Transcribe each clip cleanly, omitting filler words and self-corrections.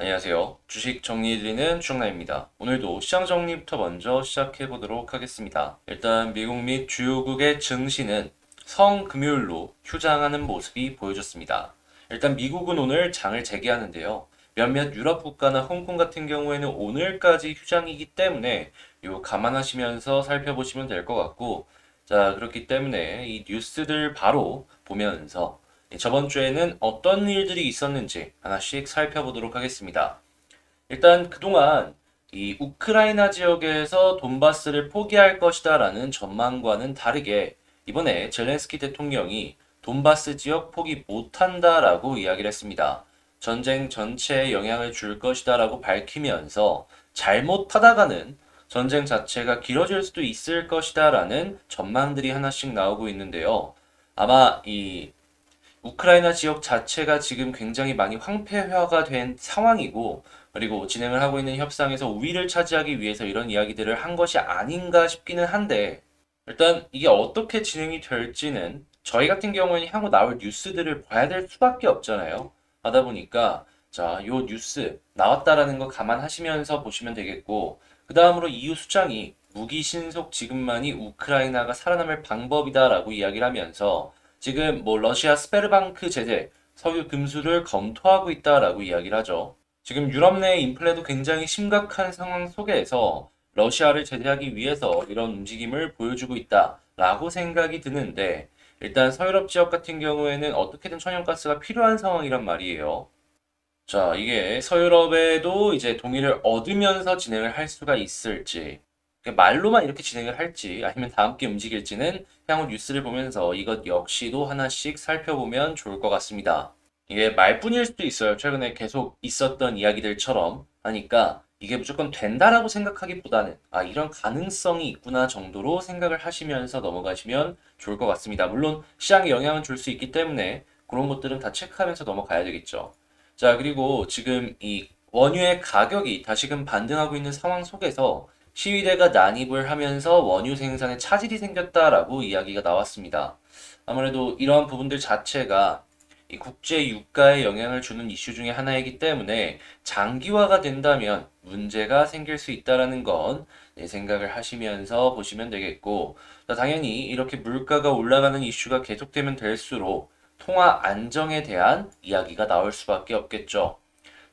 안녕하세요. 주식 정리해드리는 주정남입니다. 오늘도 시장 정리부터 먼저 시작해보도록 하겠습니다. 일단 미국 및 주요국의 증시는 성금요일로 휴장하는 모습이 보여졌습니다. 일단 미국은 오늘 장을 재개하는데요. 몇몇 유럽 국가나 홍콩 같은 경우에는 오늘까지 휴장이기 때문에 요 감안하시면서 살펴보시면 될 것 같고, 자, 그렇기 때문에 이 뉴스들 바로 보면서 저번 주에는 어떤 일들이 있었는지 하나씩 살펴보도록 하겠습니다. 일단 그동안 이 우크라이나 지역에서 돈바스를 포기할 것이다라는 전망과는 다르게 이번에 젤렌스키 대통령이 돈바스 지역 포기 못한다라고 이야기를 했습니다. 전쟁 전체에 영향을 줄 것이다라고 밝히면서 잘못하다가는 전쟁 자체가 길어질 수도 있을 것이다라는 전망들이 하나씩 나오고 있는데요. 아마 이 우크라이나 지역 자체가 지금 굉장히 많이 황폐화가 된 상황이고, 그리고 진행을 하고 있는 협상에서 우위를 차지하기 위해서 이런 이야기들을 한 것이 아닌가 싶기는 한데, 일단 이게 어떻게 진행이 될지는 저희 같은 경우에는 향후 나올 뉴스들을 봐야 될 수밖에 없잖아요. 하다 보니까, 자, 요 뉴스 나왔다라는 거 감안하시면서 보시면 되겠고, 그 다음으로 EU 수장이 무기 신속 지급만이 우크라이나가 살아남을 방법이다라고 이야기를 하면서 지금 뭐 러시아 스베르방크 제재, 석유 금수를 검토하고 있다라고 이야기를 하죠. 지금 유럽 내 인플레도 굉장히 심각한 상황 속에서 러시아를 제재하기 위해서 이런 움직임을 보여주고 있다라고 생각이 드는데, 일단 서유럽 지역 같은 경우에는 어떻게든 천연가스가 필요한 상황이란 말이에요. 자, 이게 서유럽에도 이제 동의를 얻으면서 진행을 할 수가 있을지, 말로만 이렇게 진행을 할지, 아니면 다 함께 움직일지는 향후 뉴스를 보면서 이것 역시도 하나씩 살펴보면 좋을 것 같습니다. 이게 말뿐일 수도 있어요. 최근에 계속 있었던 이야기들처럼 하니까 이게 무조건 된다라고 생각하기보다는 이런 가능성이 있구나 정도로 생각을 하시면서 넘어가시면 좋을 것 같습니다. 물론 시장에 영향을 줄 수 있기 때문에 그런 것들은 다 체크하면서 넘어가야 되겠죠. 자, 그리고 지금 이 원유의 가격이 다시금 반등하고 있는 상황 속에서 시위대가 난입을 하면서 원유 생산에 차질이 생겼다라고 이야기가 나왔습니다. 아무래도 이러한 부분들 자체가 이 국제 유가에 영향을 주는 이슈 중에 하나이기 때문에 장기화가 된다면 문제가 생길 수 있다라는 건 생각을 하시면서 보시면 되겠고, 당연히 이렇게 물가가 올라가는 이슈가 계속되면 될수록 통화 안정에 대한 이야기가 나올 수밖에 없겠죠.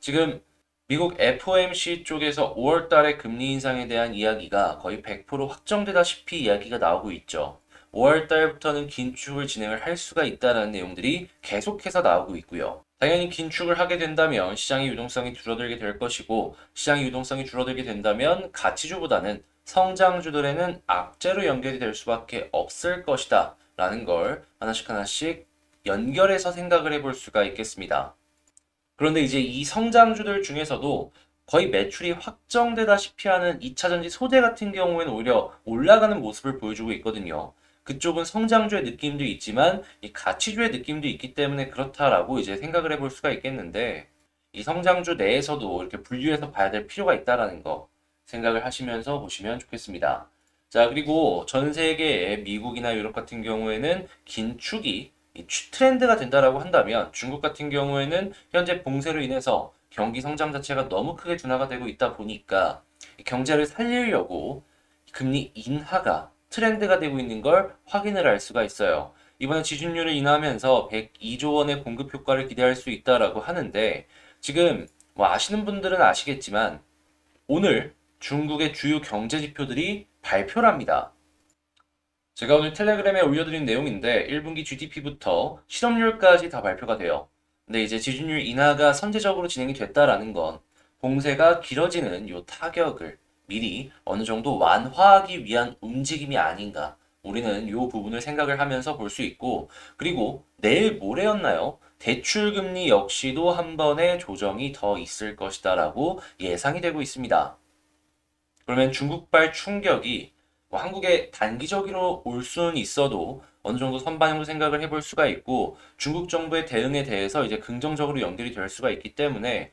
지금 미국 FOMC 쪽에서 5월 달에 금리 인상에 대한 이야기가 거의 100% 확정되다시피 이야기가 나오고 있죠. 5월 달부터는 긴축을 진행을 할 수가 있다는 내용들이 계속해서 나오고 있고요. 당연히 긴축을 하게 된다면 시장의 유동성이 줄어들게 될 것이고, 시장의 유동성이 줄어들게 된다면 가치주보다는 성장주들에는 악재로 연결이 될 수밖에 없을 것이다 라는 걸 하나씩 하나씩 연결해서 생각을 해볼 수가 있겠습니다. 그런데 이제 이 성장주들 중에서도 거의 매출이 확정되다시피 하는 2차전지 소재 같은 경우에는 오히려 올라가는 모습을 보여주고 있거든요. 그쪽은 성장주의 느낌도 있지만 이 가치주의 느낌도 있기 때문에 그렇다라고 이제 생각을 해볼 수가 있겠는데, 이 성장주 내에서도 이렇게 분류해서 봐야 될 필요가 있다라는 거 생각을 하시면서 보시면 좋겠습니다. 자, 그리고 전 세계의 미국이나 유럽 같은 경우에는 긴축이 트렌드가 된다라고 한다면 중국 같은 경우에는 현재 봉쇄로 인해서 경기 성장 자체가 너무 크게 둔화가 되고 있다 보니까 경제를 살리려고 금리 인하가 트렌드가 되고 있는 걸 확인을 할 수가 있어요. 이번에 지준율을 인하하면서 102조 원의 공급 효과를 기대할 수 있다라고 하는데, 지금 뭐 아시는 분들은 아시겠지만 오늘 중국의 주요 경제 지표들이 발표를 합니다. 제가 오늘 텔레그램에 올려드린 내용인데 1분기 GDP부터 실업률까지 다 발표가 돼요. 근데 이제 지준율 인하가 선제적으로 진행이 됐다라는 건 봉쇄가 길어지는 요 타격을 미리 어느 정도 완화하기 위한 움직임이 아닌가. 우리는 요 부분을 생각을 하면서 볼 수 있고, 그리고 내일 모레였나요? 대출 금리 역시도 한 번의 조정이 더 있을 것이다라고 예상이 되고 있습니다. 그러면 중국발 충격이 뭐 한국에 단기적으로 올 수는 있어도 어느 정도 선반영도 생각을 해볼 수가 있고, 중국 정부의 대응에 대해서 이제 긍정적으로 연결이 될 수가 있기 때문에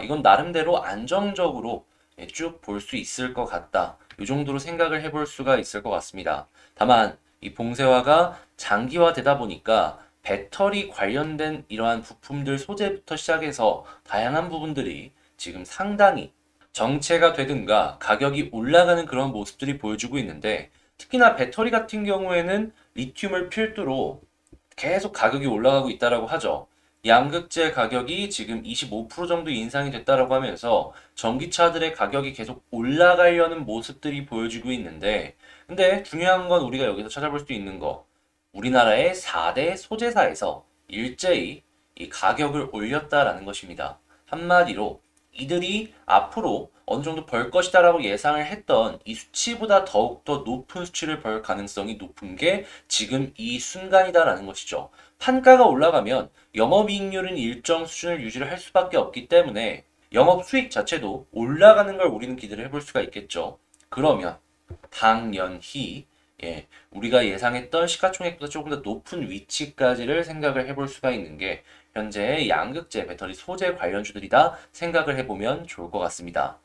이건 나름대로 안정적으로 쭉 볼 수 있을 것 같다. 이 정도로 생각을 해볼 수가 있을 것 같습니다. 다만 이 봉쇄화가 장기화되다 보니까 배터리 관련된 이러한 부품들 소재부터 시작해서 다양한 부분들이 지금 상당히 정체가 되든가 가격이 올라가는 그런 모습들이 보여주고 있는데, 특히나 배터리 같은 경우에는 리튬을 필두로 계속 가격이 올라가고 있다라고 하죠. 양극재 가격이 지금 25% 정도 인상이 됐다라고 하면서 전기차들의 가격이 계속 올라가려는 모습들이 보여지고 있는데, 근데 중요한 건 우리가 여기서 찾아볼 수 있는 거, 우리나라의 4대 소재사에서 일제히 이 가격을 올렸다라는 것입니다. 한마디로 이들이 앞으로 어느 정도 벌 것이다라고 예상을 했던 이 수치보다 더욱더 높은 수치를 벌 가능성이 높은 게 지금 이 순간이다라는 것이죠. 판가가 올라가면 영업이익률은 일정 수준을 유지를 할 수밖에 없기 때문에 영업 수익 자체도 올라가는 걸 우리는 기대를 해볼 수가 있겠죠. 그러면 당연히 우리가 예상했던 시가총액보다 조금 더 높은 위치까지를 생각을 해볼 수가 있는 게 현재 양극재 배터리 소재 관련주들이다 생각을 해보면 좋을 것 같습니다.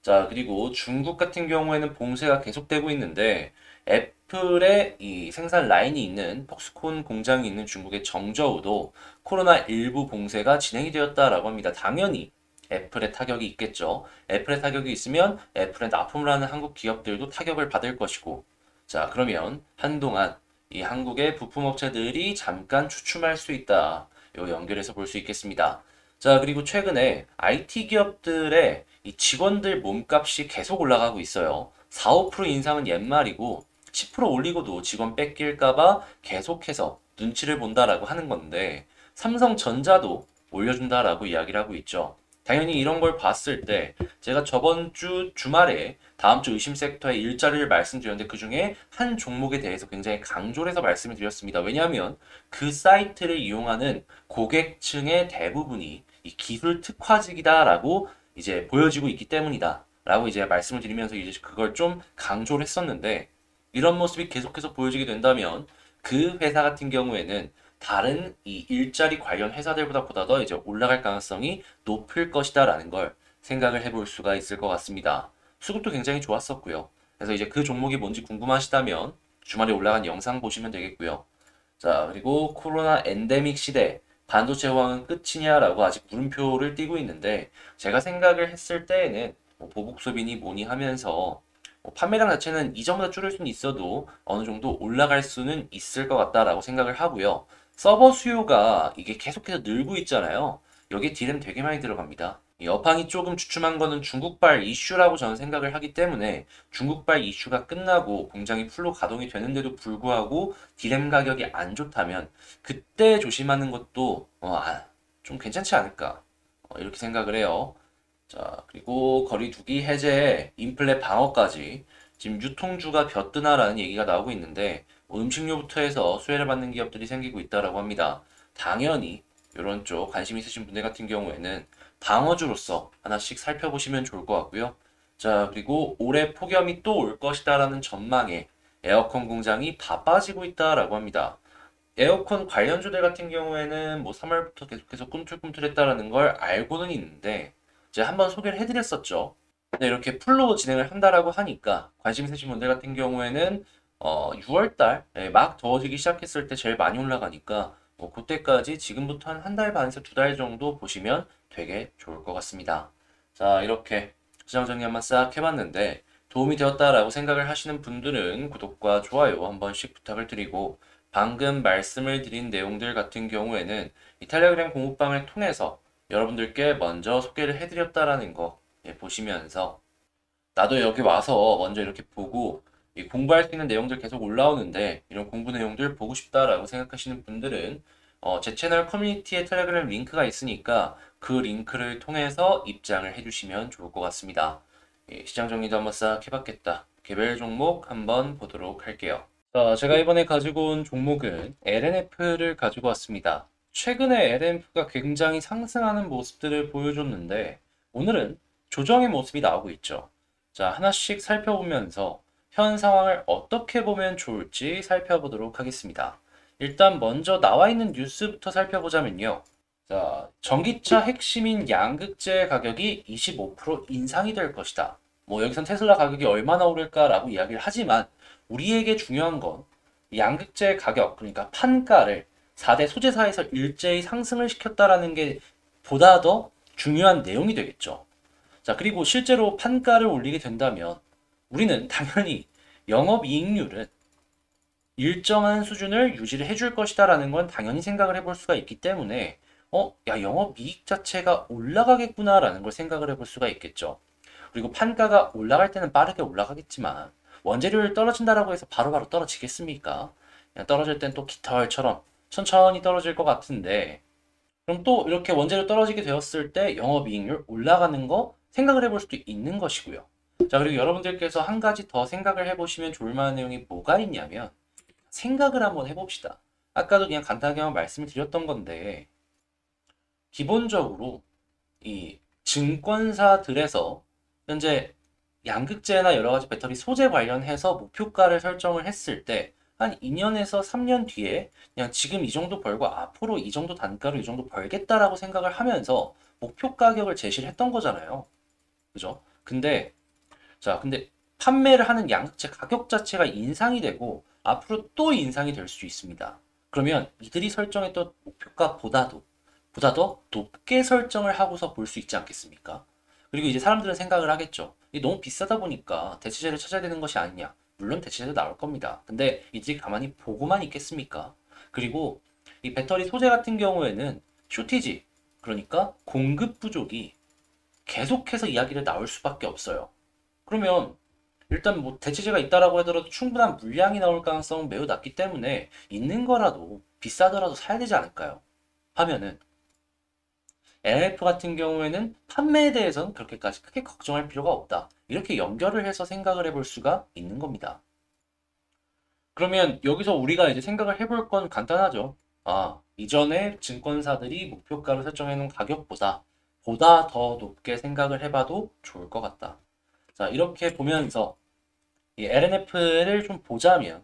자, 그리고 중국 같은 경우에는 봉쇄가 계속되고 있는데, 애플의 이 생산 라인이 있는 폭스콘 공장이 있는 중국의 정저우도 코로나19 봉쇄가 진행이 되었다라고 합니다. 당연히 애플의 타격이 있겠죠. 애플의 타격이 있으면 애플에 납품을 하는 한국 기업들도 타격을 받을 것이고, 자, 그러면 한동안 이 한국의 부품업체들이 잠깐 주춤할 수 있다. 요 연결해서 볼 수 있겠습니다. 자, 그리고 최근에 IT 기업들의 이 직원들 몸값이 계속 올라가고 있어요. 4, 5% 인상은 옛말이고 10% 올리고도 직원 뺏길까봐 계속해서 눈치를 본다라고 하는 건데, 삼성전자도 올려준다라고 이야기를 하고 있죠. 당연히 이런 걸 봤을 때 제가 저번 주 주말에 다음 주 의심 섹터의 일자리를 말씀드렸는데, 그 중에 한 종목에 대해서 굉장히 강조를 해서 말씀을 드렸습니다. 왜냐하면 그 사이트를 이용하는 고객층의 대부분이 이 기술 특화직이다라고 이제 보여지고 있기 때문이다 라고 이제 말씀을 드리면서 이제 그걸 좀 강조를 했었는데, 이런 모습이 계속해서 보여지게 된다면 그 회사 같은 경우에는 다른 이 일자리 관련 회사들보다 더 이제 올라갈 가능성이 높을 것이다라는 걸 생각을 해볼 수가 있을 것 같습니다. 수급도 굉장히 좋았었고요. 그래서 이제 그 종목이 뭔지 궁금하시다면 주말에 올라간 영상 보시면 되겠고요. 자, 그리고 코로나 엔데믹 시대 반도체 호황은 끝이냐라고 아직 물음표를 띄고 있는데, 제가 생각을 했을 때에는 뭐 보복 소비니 뭐니 하면서 판매량 자체는 이전보다 줄을 수는 있어도 어느 정도 올라갈 수는 있을 것 같다라고 생각을 하고요. 서버 수요가 이게 계속해서 늘고 있잖아요. 여기에 디램 되게 많이 들어갑니다. 이 업황이 조금 주춤한 거는 중국발 이슈라고 저는 생각을 하기 때문에, 중국발 이슈가 끝나고 공장이 풀로 가동이 되는데도 불구하고 디램 가격이 안 좋다면 그때 조심하는 것도 좀 괜찮지 않을까, 이렇게 생각을 해요. 자, 그리고 거리두기 해제, 인플레 방어까지 지금 유통주가 벼뜨나라는 얘기가 나오고 있는데, 뭐 음식료부터 해서 수혜를 받는 기업들이 생기고 있다라고 합니다. 당연히 이런 쪽 관심 있으신 분들 같은 경우에는 방어주로서 하나씩 살펴보시면 좋을 것 같고요. 자, 그리고 올해 폭염이 또 올 것이다라는 전망에 에어컨 공장이 바빠지고 있다라고 합니다. 에어컨 관련주들 같은 경우에는 뭐 3월부터 계속해서 꿈틀꿈틀했다라는 걸 알고는 있는데, 제가 한번 소개를 해드렸었죠. 근데 이렇게 풀로 진행을 한다라고 하니까 관심 있으신 분들 같은 경우에는 6월달 막 더워지기 시작했을 때 제일 많이 올라가니까 뭐 그때까지 지금부터 한 달 반에서 2달 정도 보시면 되게 좋을 것 같습니다. 자, 이렇게 시장 정리 한번 싹 해봤는데 도움이 되었다라고 생각을 하시는 분들은 구독과 좋아요 한 번씩 부탁을 드리고, 방금 말씀을 드린 내용들 같은 경우에는 이 텔레그램 공부방을 통해서 여러분들께 먼저 소개를 해드렸다라는 거 보시면서, 나도 여기 와서 먼저 이렇게 보고 이 공부할 수 있는 내용들 계속 올라오는데 이런 공부 내용들 보고 싶다라고 생각하시는 분들은 제 채널 커뮤니티에 텔레그램 링크가 있으니까 그 링크를 통해서 입장을 해주시면 좋을 것 같습니다. 시장 정리도 한번 싹 해봤겠다. 개별 종목 한번 보도록 할게요. 자, 제가 이번에 가지고 온 종목은 LNF를 가지고 왔습니다. 최근에 LNF가 굉장히 상승하는 모습들을 보여줬는데 오늘은 조정의 모습이 나오고 있죠. 자, 하나씩 살펴보면서 현 상황을 어떻게 보면 좋을지 살펴보도록 하겠습니다. 일단 먼저 나와 있는 뉴스부터 살펴보자면요. 자, 전기차 핵심인 양극재 가격이 25% 인상이 될 것이다. 뭐 여기선 테슬라 가격이 얼마나 오를까라고 이야기를 하지만, 우리에게 중요한 건 양극재 가격, 그러니까 판가를 4대 소재사에서 일제히 상승을 시켰다라는 게 보다 더 중요한 내용이 되겠죠. 자, 그리고 실제로 판가를 올리게 된다면 우리는 당연히 영업이익률은 일정한 수준을 유지를 해줄 것이다라는 건 당연히 생각을 해볼 수가 있기 때문에 야, 영업이익 자체가 올라가겠구나라는 걸 생각을 해볼 수가 있겠죠. 그리고 판가가 올라갈 때는 빠르게 올라가겠지만 원재료율 떨어진다라고 해서 바로바로 떨어지겠습니까? 그냥 떨어질 땐 또 깃털처럼 천천히 떨어질 것 같은데 그럼 또 이렇게 원재료 떨어지게 되었을 때 영업이익률 올라가는 거 생각을 해볼 수도 있는 것이고요. 자, 그리고 여러분들께서 한 가지 더 생각을 해보시면 좋을 만한 내용이 뭐가 있냐면 생각을 한번 해봅시다. 아까도 그냥 간단하게 한번 말씀을 드렸던 건데 기본적으로 이 증권사들에서 현재 양극재나 여러 가지 배터리 소재 관련해서 목표가를 설정을 했을 때 한 2년에서 3년 뒤에 그냥 지금 이 정도 벌고 앞으로 이 정도 단가로 이 정도 벌겠다라고 생각을 하면서 목표 가격을 제시를 했던 거잖아요. 그죠? 근데 판매를 하는 양극재 가격 자체가 인상이 되고 앞으로 또 인상이 될 수 있습니다. 그러면 이들이 설정했던 목표가보다도 보다 더 높게 설정을 하고서 볼 수 있지 않겠습니까? 그리고 이제 사람들은 생각을 하겠죠. 이게 너무 비싸다 보니까 대체재를 찾아야 되는 것이 아니냐. 물론 대체재도 나올 겁니다. 근데 이들이 가만히 보고만 있겠습니까? 그리고 이 배터리 소재 같은 경우에는 쇼티지, 그러니까 공급 부족이 계속해서 이야기를 나올 수밖에 없어요. 그러면 일단 뭐 대체재가 있다라고 하더라도 충분한 물량이 나올 가능성은 매우 낮기 때문에 있는 거라도 비싸더라도 사야 되지 않을까요? 하면은 LF 같은 경우에는 판매에 대해서는 그렇게까지 크게 걱정할 필요가 없다. 이렇게 연결을 해서 생각을 해볼 수가 있는 겁니다. 그러면 여기서 우리가 이제 생각을 해볼 건 간단하죠. 아, 이전에 증권사들이 목표가로 설정해 놓은 가격보다 보다 더 높게 생각을 해봐도 좋을 것 같다. 자, 이렇게 보면서 이 LNF를 좀 보자면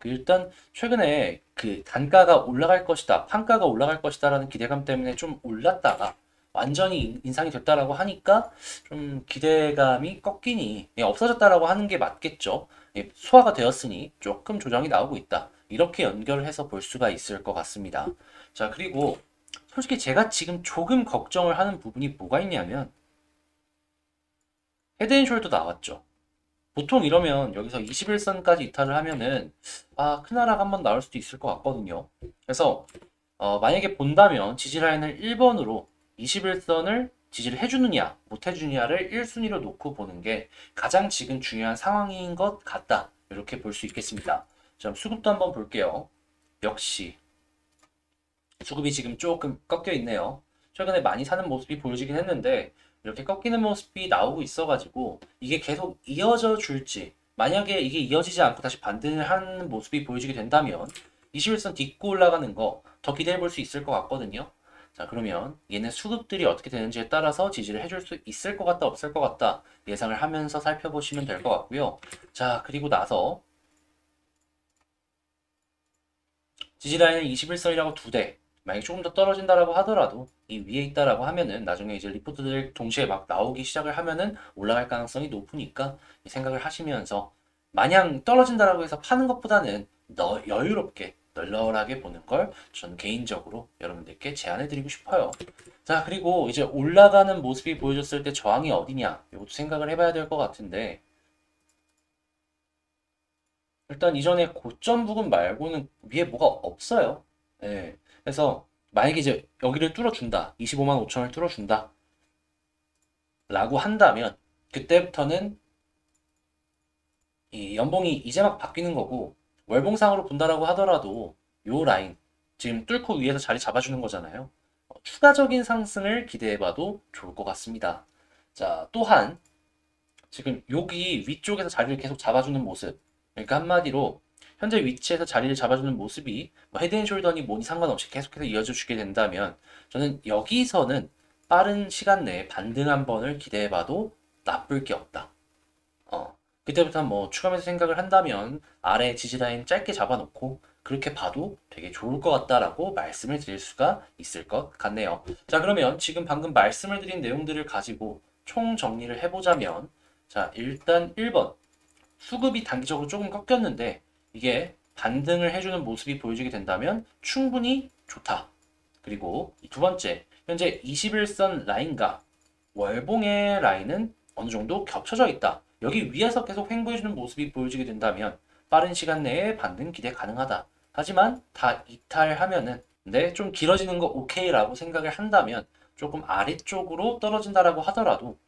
일단 최근에 그 단가가 올라갈 것이다, 판가가 올라갈 것이다라는 기대감 때문에 좀 올랐다가 완전히 인상이 됐다라고 하니까 좀 기대감이 꺾이니 없어졌다라고 하는 게 맞겠죠. 소화가 되었으니 조금 조정이 나오고 있다. 이렇게 연결을 해서 볼 수가 있을 것 같습니다. 자, 그리고 솔직히 제가 지금 조금 걱정을 하는 부분이 뭐가 있냐면 헤드앤숄더 나왔죠. 보통 이러면 여기서 21선까지 이탈을 하면은 큰 하락 한번 나올 수도 있을 것 같거든요. 그래서 만약에 본다면 지지라인을 1번으로 21선을 지지를 해주느냐 못 해주느냐를 1순위로 놓고 보는 게 가장 지금 중요한 상황인 것 같다. 이렇게 볼 수 있겠습니다. 자, 수급도 한번 볼게요. 역시 수급이 지금 조금 꺾여 있네요. 최근에 많이 사는 모습이 보여지긴 했는데 이렇게 꺾이는 모습이 나오고 있어가지고 이게 계속 이어져 줄지, 만약에 이게 이어지지 않고 다시 반등을 하는 모습이 보여지게 된다면 21선 딛고 올라가는 거 더 기대해 볼 수 있을 것 같거든요. 자, 그러면 얘는 수급들이 어떻게 되는지에 따라서 지지를 해줄 수 있을 것 같다 없을 것 같다 예상을 하면서 살펴보시면 될 것 같고요. 자, 그리고 나서 지지라인은 21선이라고 두 대, 만약에 조금 더 떨어진다라고 하더라도 이 위에 있다라고 하면은 나중에 이제 리포트들 동시에 막 나오기 시작을 하면은 올라갈 가능성이 높으니까 생각을 하시면서 마냥 떨어진다라고 해서 파는 것보다는 여유롭게 널널하게 보는 걸 전 개인적으로 여러분들께 제안해 드리고 싶어요. 자, 그리고 이제 올라가는 모습이 보여줬을 때 저항이 어디냐 이것도 생각을 해봐야 될 것 같은데 일단 이전에 고점 부근 말고는 위에 뭐가 없어요. 예. 그래서 만약에 이제 여기를 뚫어준다. 25만 5천을 뚫어준다. 라고 한다면 그때부터는 이 연봉이 이제 막 바뀌는 거고 월봉상으로 본다라고 하더라도 요 라인 지금 뚫고 위에서 자리 잡아주는 거잖아요. 추가적인 상승을 기대해봐도 좋을 것 같습니다. 자, 또한 지금 여기 위쪽에서 자리를 계속 잡아주는 모습, 그러니까 한마디로 현재 위치에서 자리를 잡아주는 모습이 뭐 헤드앤숄더니 뭐니 상관없이 계속해서 이어져 주게 된다면 저는 여기서는 빠른 시간 내에 반등 한 번을 기대해봐도 나쁠 게 없다. 그때부터 뭐 추가해서 생각을 한다면 아래 지지라인 짧게 잡아놓고 그렇게 봐도 되게 좋을 것 같다라고 말씀을 드릴 수가 있을 것 같네요. 자, 그러면 지금 방금 말씀을 드린 내용들을 가지고 총 정리를 해보자면 자, 일단 1번 수급이 단기적으로 조금 꺾였는데 이게 반등을 해주는 모습이 보여지게 된다면 충분히 좋다. 그리고 두 번째, 현재 21선 라인과 월봉의 라인은 어느 정도 겹쳐져 있다. 여기 위에서 계속 횡보해주는 모습이 보여지게 된다면 빠른 시간 내에 반등 기대 가능하다. 하지만 다 이탈하면은 근데 좀 길어지는 거 오케이라고 생각을 한다면 조금 아래쪽으로 떨어진다라고 하더라도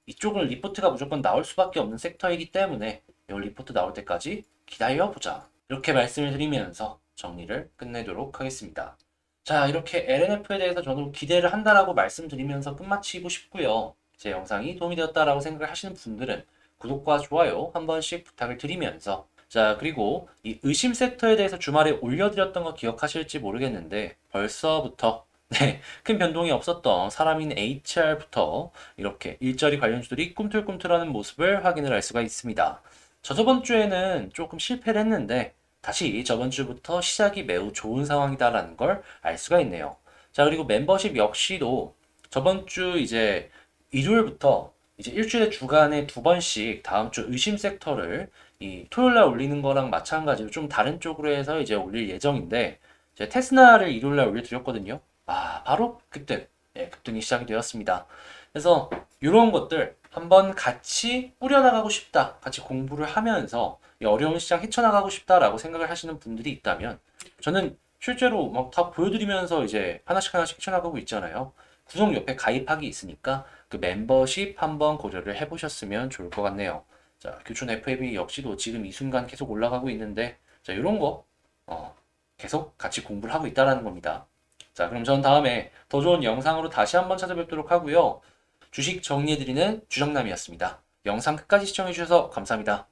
이쪽은 리포트가 무조건 나올 수밖에 없는 섹터이기 때문에 이 리포트 나올 때까지 기다려보자. 이렇게 말씀을 드리면서 정리를 끝내도록 하겠습니다. 자, 이렇게 LNF에 대해서 저도 기대를 한다라고 말씀드리면서 끝마치고 싶고요. 제 영상이 도움이 되었다라고 생각을 하시는 분들은 구독과 좋아요 한 번씩 부탁을 드리면서 자, 그리고 이 의심 섹터에 대해서 주말에 올려드렸던 거 기억하실지 모르겠는데 벌써부터 네, 큰 변동이 없었던 사람인 HR부터 이렇게 일자리 관련주들이 꿈틀꿈틀하는 모습을 확인을 할 수가 있습니다. 저번 주에는 조금 실패를 했는데 다시 저번 주부터 시작이 매우 좋은 상황이다라는 걸 알 수가 있네요. 자, 그리고 멤버십 역시도 저번 주 이제 일요일부터 이제 일주일에 주간에 두 번씩 다음 주 의심 섹터를 이 토요일 날 올리는 거랑 마찬가지로 좀 다른 쪽으로 해서 이제 올릴 예정인데 제가 테스나를 일요일 날 올려드렸거든요. 아, 바로 그때 급등이 시작이 되었습니다. 그래서 이런 것들 한번 같이 꾸려나가고 싶다, 같이 공부를 하면서 이 어려운 시장 헤쳐나가고 싶다라고 생각을 하시는 분들이 있다면 저는 실제로 막 다 보여드리면서 이제 하나씩 하나씩 헤쳐나가고 있잖아요. 구독 옆에 가입하기 있으니까 그 멤버십 한번 고려를 해보셨으면 좋을 것 같네요. 자, 교촌 FAB 역시도 지금 이 순간 계속 올라가고 있는데 자, 이런 거 계속 같이 공부를 하고 있다라는 겁니다. 자, 그럼 전 다음에 더 좋은 영상으로 다시 한번 찾아뵙도록 하고요. 주식 정리해드리는 주정남이었습니다. 영상 끝까지 시청해주셔서 감사합니다.